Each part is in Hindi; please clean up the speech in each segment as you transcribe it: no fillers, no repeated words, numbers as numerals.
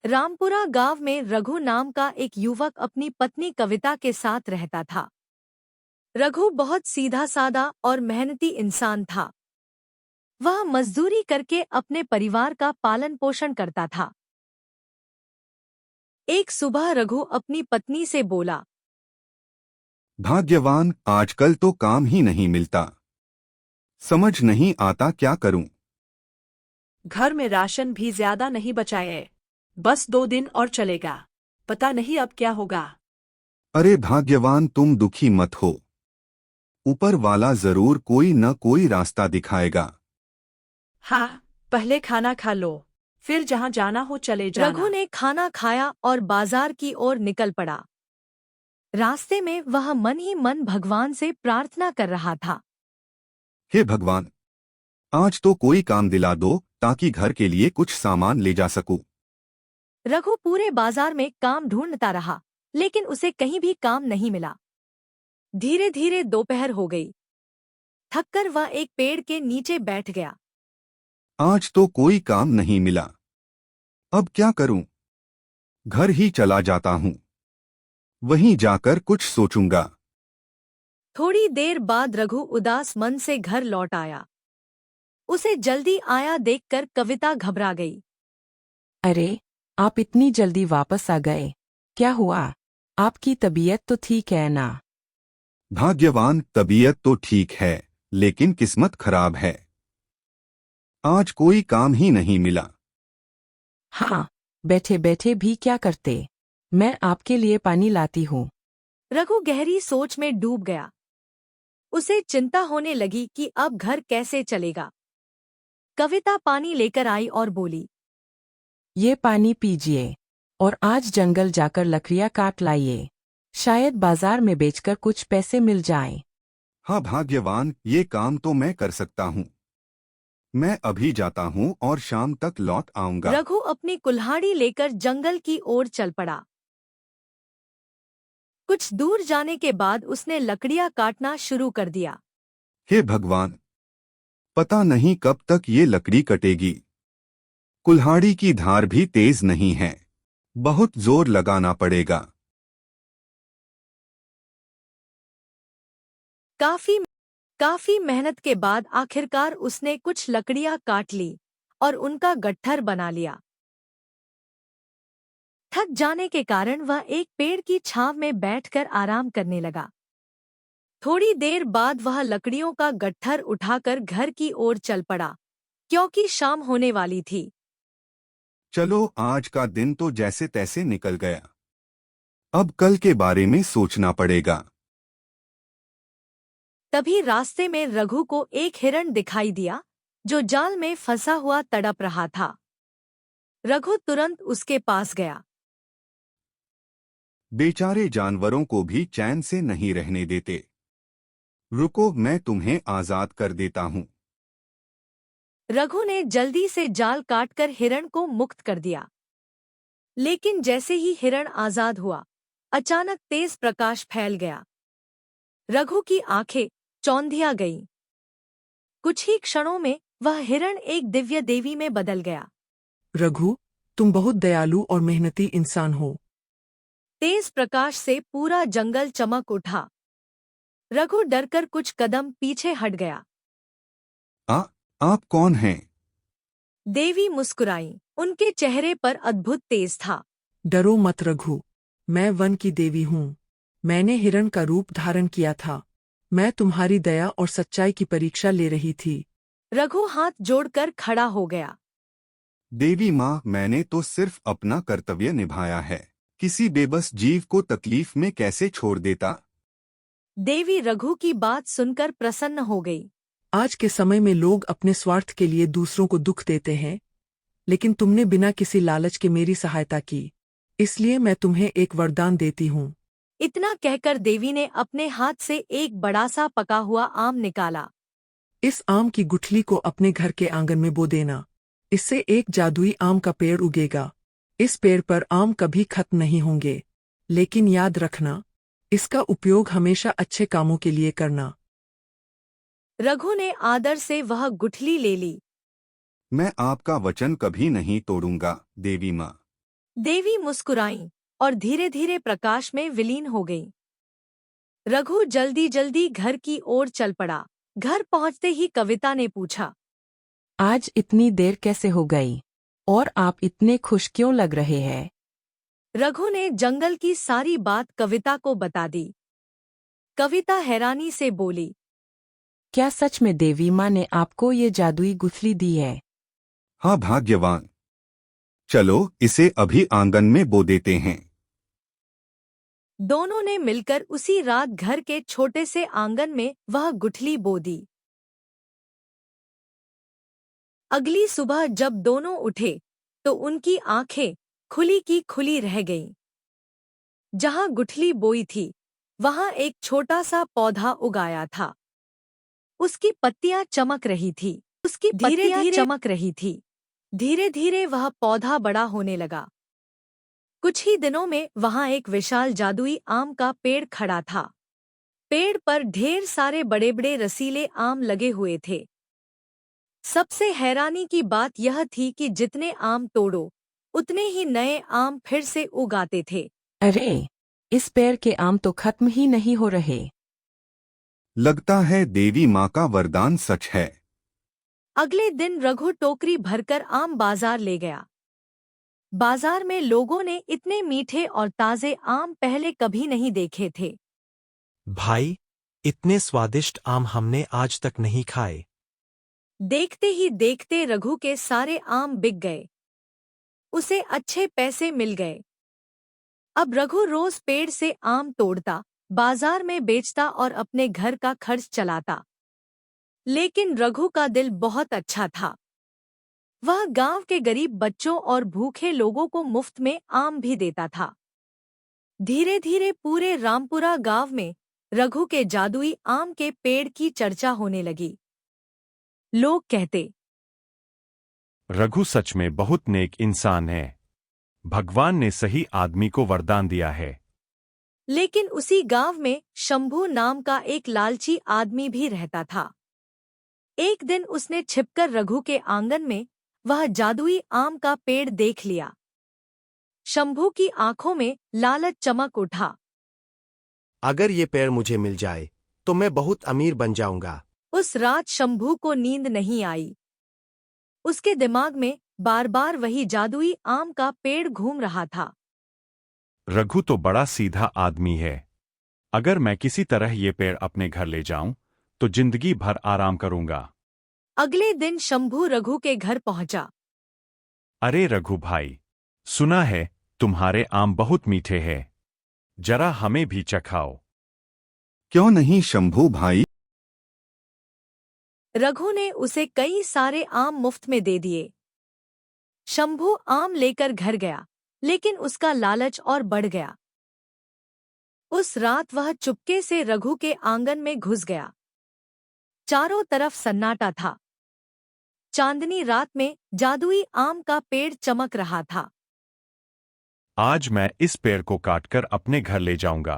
रामपुरा गांव में रघु नाम का एक युवक अपनी पत्नी कविता के साथ रहता था। रघु बहुत सीधा सादा और मेहनती इंसान था। वह मजदूरी करके अपने परिवार का पालन पोषण करता था। एक सुबह रघु अपनी पत्नी से बोला, भाग्यवान, आजकल तो काम ही नहीं मिलता। समझ नहीं आता क्या करूं। घर में राशन भी ज्यादा नहीं बचा है। बस 2 दिन और चलेगा। पता नहीं अब क्या होगा। अरे भाग्यवान, तुम दुखी मत हो। ऊपर वाला जरूर कोई न कोई रास्ता दिखाएगा। हाँ, पहले खाना खा लो, फिर जहाँ जाना हो चले जाना। रघु ने खाना खाया और बाजार की ओर निकल पड़ा। रास्ते में वह मन ही मन भगवान से प्रार्थना कर रहा था। हे भगवान, आज तो कोई काम दिला दो ताकि घर के लिए कुछ सामान ले जा सकूं। रघु पूरे बाजार में काम ढूंढता रहा, लेकिन उसे कहीं भी काम नहीं मिला। धीरे धीरे दोपहर हो गई। थककर वह एक पेड़ के नीचे बैठ गया। आज तो कोई काम नहीं मिला। अब क्या करूं? घर ही चला जाता हूं। वहीं जाकर कुछ सोचूंगा। थोड़ी देर बाद रघु उदास मन से घर लौट आया। उसे जल्दी आया देखकर कविता घबरा गई। अरे, आप इतनी जल्दी वापस आ गए। क्या हुआ? आपकी तबीयत तो ठीक है ना? भाग्यवान, तबीयत तो ठीक है, लेकिन किस्मत खराब है। आज कोई काम ही नहीं मिला। हाँ, बैठे बैठे भी क्या करते? मैं आपके लिए पानी लाती हूँ। रघु गहरी सोच में डूब गया। उसे चिंता होने लगी कि अब घर कैसे चलेगा। कविता पानी लेकर आई और बोली, ये पानी पीजिए और आज जंगल जाकर लकड़ियाँ काट लाइए। शायद बाजार में बेचकर कुछ पैसे मिल जाएं। हाँ भाग्यवान, ये काम तो मैं कर सकता हूँ। मैं अभी जाता हूँ और शाम तक लौट आऊंगा। रघु अपनी कुल्हाड़ी लेकर जंगल की ओर चल पड़ा। कुछ दूर जाने के बाद उसने लकड़ियां काटना शुरू कर दिया। हे भगवान, पता नहीं कब तक ये लकड़ी कटेगी। कुल्हाड़ी की धार भी तेज नहीं है। बहुत जोर लगाना पड़ेगा। काफी मेहनत के बाद आखिरकार उसने कुछ लकड़ियां काट ली और उनका गट्ठर बना लिया। थक जाने के कारण वह एक पेड़ की छांव में बैठकर आराम करने लगा। थोड़ी देर बाद वह लकड़ियों का गट्ठर उठाकर घर की ओर चल पड़ा, क्योंकि शाम होने वाली थी। चलो, आज का दिन तो जैसे तैसे निकल गया। अब कल के बारे में सोचना पड़ेगा। तभी रास्ते में रघु को एक हिरण दिखाई दिया, जो जाल में फंसा हुआ तड़प रहा था। रघु तुरंत उसके पास गया। बेचारे जानवरों को भी चैन से नहीं रहने देते। रुको, मैं तुम्हें आजाद कर देता हूँ। रघु ने जल्दी से जाल काटकर हिरण को मुक्त कर दिया। लेकिन जैसे ही हिरण आजाद हुआ, अचानक तेज प्रकाश फैल गया। रघु की आंखें चौंधिया गईं। कुछ ही क्षणों में वह हिरण एक दिव्य देवी में बदल गया। रघु, तुम बहुत दयालु और मेहनती इंसान हो। तेज प्रकाश से पूरा जंगल चमक उठा। रघु डरकर कुछ कदम पीछे हट गया। आप कौन हैं? देवी मुस्कुराई। उनके चेहरे पर अद्भुत तेज था। डरो मत रघु, मैं वन की देवी हूँ। मैंने हिरण का रूप धारण किया था। मैं तुम्हारी दया और सच्चाई की परीक्षा ले रही थी। रघु हाथ जोड़कर खड़ा हो गया। देवी माँ, मैंने तो सिर्फ अपना कर्तव्य निभाया है। किसी बेबस जीव को तकलीफ में कैसे छोड़ देता। देवी रघु की बात सुनकर प्रसन्न हो गई। आज के समय में लोग अपने स्वार्थ के लिए दूसरों को दुख देते हैं, लेकिन तुमने बिना किसी लालच के मेरी सहायता की, इसलिए मैं तुम्हें एक वरदान देती हूँ। इतना कहकर देवी ने अपने हाथ से एक बड़ा सा पका हुआ आम निकाला। इस आम की गुठली को अपने घर के आंगन में बो देना। इससे एक जादुई आम का पेड़ उगेगा। इस पेड़ पर आम कभी खत्म नहीं होंगे, लेकिन याद रखना, इसका उपयोग हमेशा अच्छे कामों के लिए करना। रघु ने आदर से वह गुठली ले ली। मैं आपका वचन कभी नहीं तोड़ूंगा, देवी माँ। देवी मुस्कुराईं और धीरे धीरे प्रकाश में विलीन हो गईं। रघु जल्दी जल्दी घर की ओर चल पड़ा। घर पहुंचते ही कविता ने पूछा, आज इतनी देर कैसे हो गई और आप इतने खुश क्यों लग रहे हैं? रघु ने जंगल की सारी बात कविता को बता दी। कविता हैरानी से बोली, क्या सच में देवी माँ ने आपको ये जादुई गुथली दी है? हाँ भाग्यवान। चलो इसे अभी आंगन में बो देते हैं। दोनों ने मिलकर उसी रात घर के छोटे से आंगन में वह गुठली बो दी। अगली सुबह जब दोनों उठे तो उनकी आंखें खुली की खुली रह गईं। जहां गुठली बोई थी वहां एक छोटा सा पौधा उगाया था। उसकी पत्तियां चमक रही थी। धीरे धीरे वह पौधा बड़ा होने लगा। कुछ ही दिनों में वहां एक विशाल जादुई आम का पेड़ खड़ा था। पेड़ पर ढेर सारे बड़े बड़े रसीले आम लगे हुए थे। सबसे हैरानी की बात यह थी कि जितने आम तोड़ो उतने ही नए आम फिर से उगाते थे। अरे, इस पेड़ के आम तो खत्म ही नहीं हो रहे। लगता है देवी माँ का वरदान सच है। अगले दिन रघु टोकरी भरकर आम बाजार ले गया। बाजार में लोगों ने इतने मीठे और ताजे आम पहले कभी नहीं देखे थे। भाई, इतने स्वादिष्ट आम हमने आज तक नहीं खाए। देखते ही देखते रघु के सारे आम बिक गए। उसे अच्छे पैसे मिल गए। अब रघु रोज पेड़ से आम तोड़ता, बाजार में बेचता और अपने घर का खर्च चलाता। लेकिन रघु का दिल बहुत अच्छा था। वह गांव के गरीब बच्चों और भूखे लोगों को मुफ्त में आम भी देता था। धीरे धीरे पूरे रामपुरा गांव में रघु के जादुई आम के पेड़ की चर्चा होने लगी। लोग कहते, रघु सच में बहुत नेक इंसान है। भगवान ने सही आदमी को वरदान दिया है। लेकिन उसी गांव में शंभू नाम का एक लालची आदमी भी रहता था। एक दिन उसने छिपकर रघु के आंगन में वह जादुई आम का पेड़ देख लिया। शंभू की आंखों में लालच चमक उठा। अगर ये पेड़ मुझे मिल जाए तो मैं बहुत अमीर बन जाऊंगा। उस रात शंभू को नींद नहीं आई। उसके दिमाग में बार बार वही जादुई आम का पेड़ घूम रहा था। रघु तो बड़ा सीधा आदमी है। अगर मैं किसी तरह ये पेड़ अपने घर ले जाऊं तो जिंदगी भर आराम करूंगा। अगले दिन शंभू रघु के घर पहुंचा। अरे रघु भाई, सुना है तुम्हारे आम बहुत मीठे हैं। जरा हमें भी चखाओ। क्यों नहीं शंभू भाई। रघु ने उसे कई सारे आम मुफ्त में दे दिए। शंभू आम लेकर घर गया, लेकिन उसका लालच और बढ़ गया। उस रात वह चुपके से रघु के आंगन में घुस गया। चारों तरफ सन्नाटा था। चांदनी रात में जादुई आम का पेड़ चमक रहा था। आज मैं इस पेड़ को काटकर अपने घर ले जाऊंगा।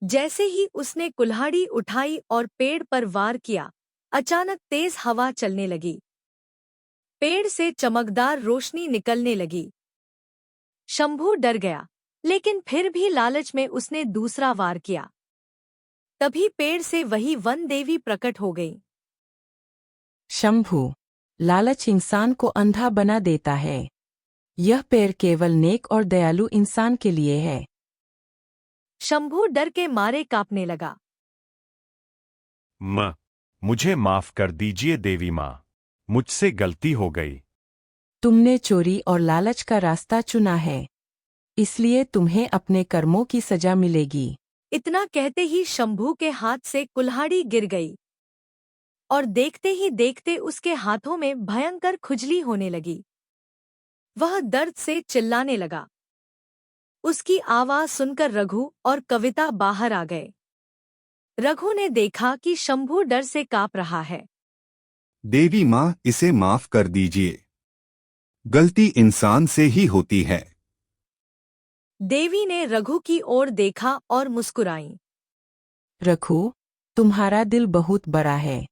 जैसे ही उसने कुल्हाड़ी उठाई और पेड़ पर वार किया, अचानक तेज हवा चलने लगी। पेड़ से चमकदार रोशनी निकलने लगी। शंभू डर गया, लेकिन फिर भी लालच में उसने दूसरा वार किया। तभी पेड़ से वही वन देवी प्रकट हो गई। शंभू, लालच इंसान को अंधा बना देता है। यह पेड़ केवल नेक और दयालु इंसान के लिए है। शंभू डर के मारे कांपने लगा। मुझे माफ कर दीजिए देवी माँ, मुझसे गलती हो गई। तुमने चोरी और लालच का रास्ता चुना है, इसलिए तुम्हें अपने कर्मों की सजा मिलेगी। इतना कहते ही शंभू के हाथ से कुल्हाड़ी गिर गई और देखते ही देखते उसके हाथों में भयंकर खुजली होने लगी। वह दर्द से चिल्लाने लगा। उसकी आवाज सुनकर रघु और कविता बाहर आ गए। रघु ने देखा कि शंभू डर से कांप रहा है। देवी माँ, इसे माफ कर दीजिए। गलती इंसान से ही होती है। देवी ने रघु की ओर देखा और मुस्कुराई। रघु, तुम्हारा दिल बहुत बड़ा है।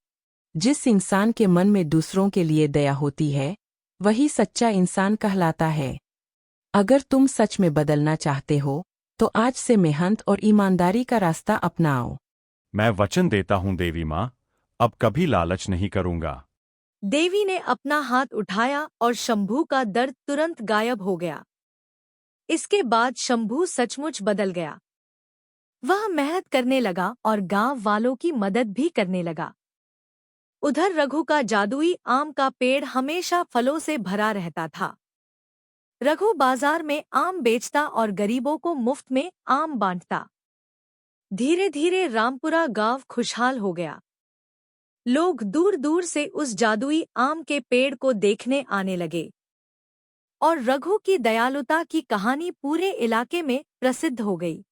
जिस इंसान के मन में दूसरों के लिए दया होती है, वही सच्चा इंसान कहलाता है। अगर तुम सच में बदलना चाहते हो तो आज से मेहनत और ईमानदारी का रास्ता अपनाओ। मैं वचन देता हूँ देवी माँ, अब कभी लालच नहीं करूँगा। देवी ने अपना हाथ उठाया और शंभू का दर्द तुरंत गायब हो गया। इसके बाद शंभू सचमुच बदल गया। वह मेहनत करने लगा और गांव वालों की मदद भी करने लगा। उधर रघु का जादुई आम का पेड़ हमेशा फलों से भरा रहता था। रघु बाजार में आम बेचता और गरीबों को मुफ्त में आम बांटता। धीरे धीरे रामपुरा गांव खुशहाल हो गया। लोग दूर दूर से उस जादुई आम के पेड़ को देखने आने लगे और रघु की दयालुता की कहानी पूरे इलाके में प्रसिद्ध हो गई।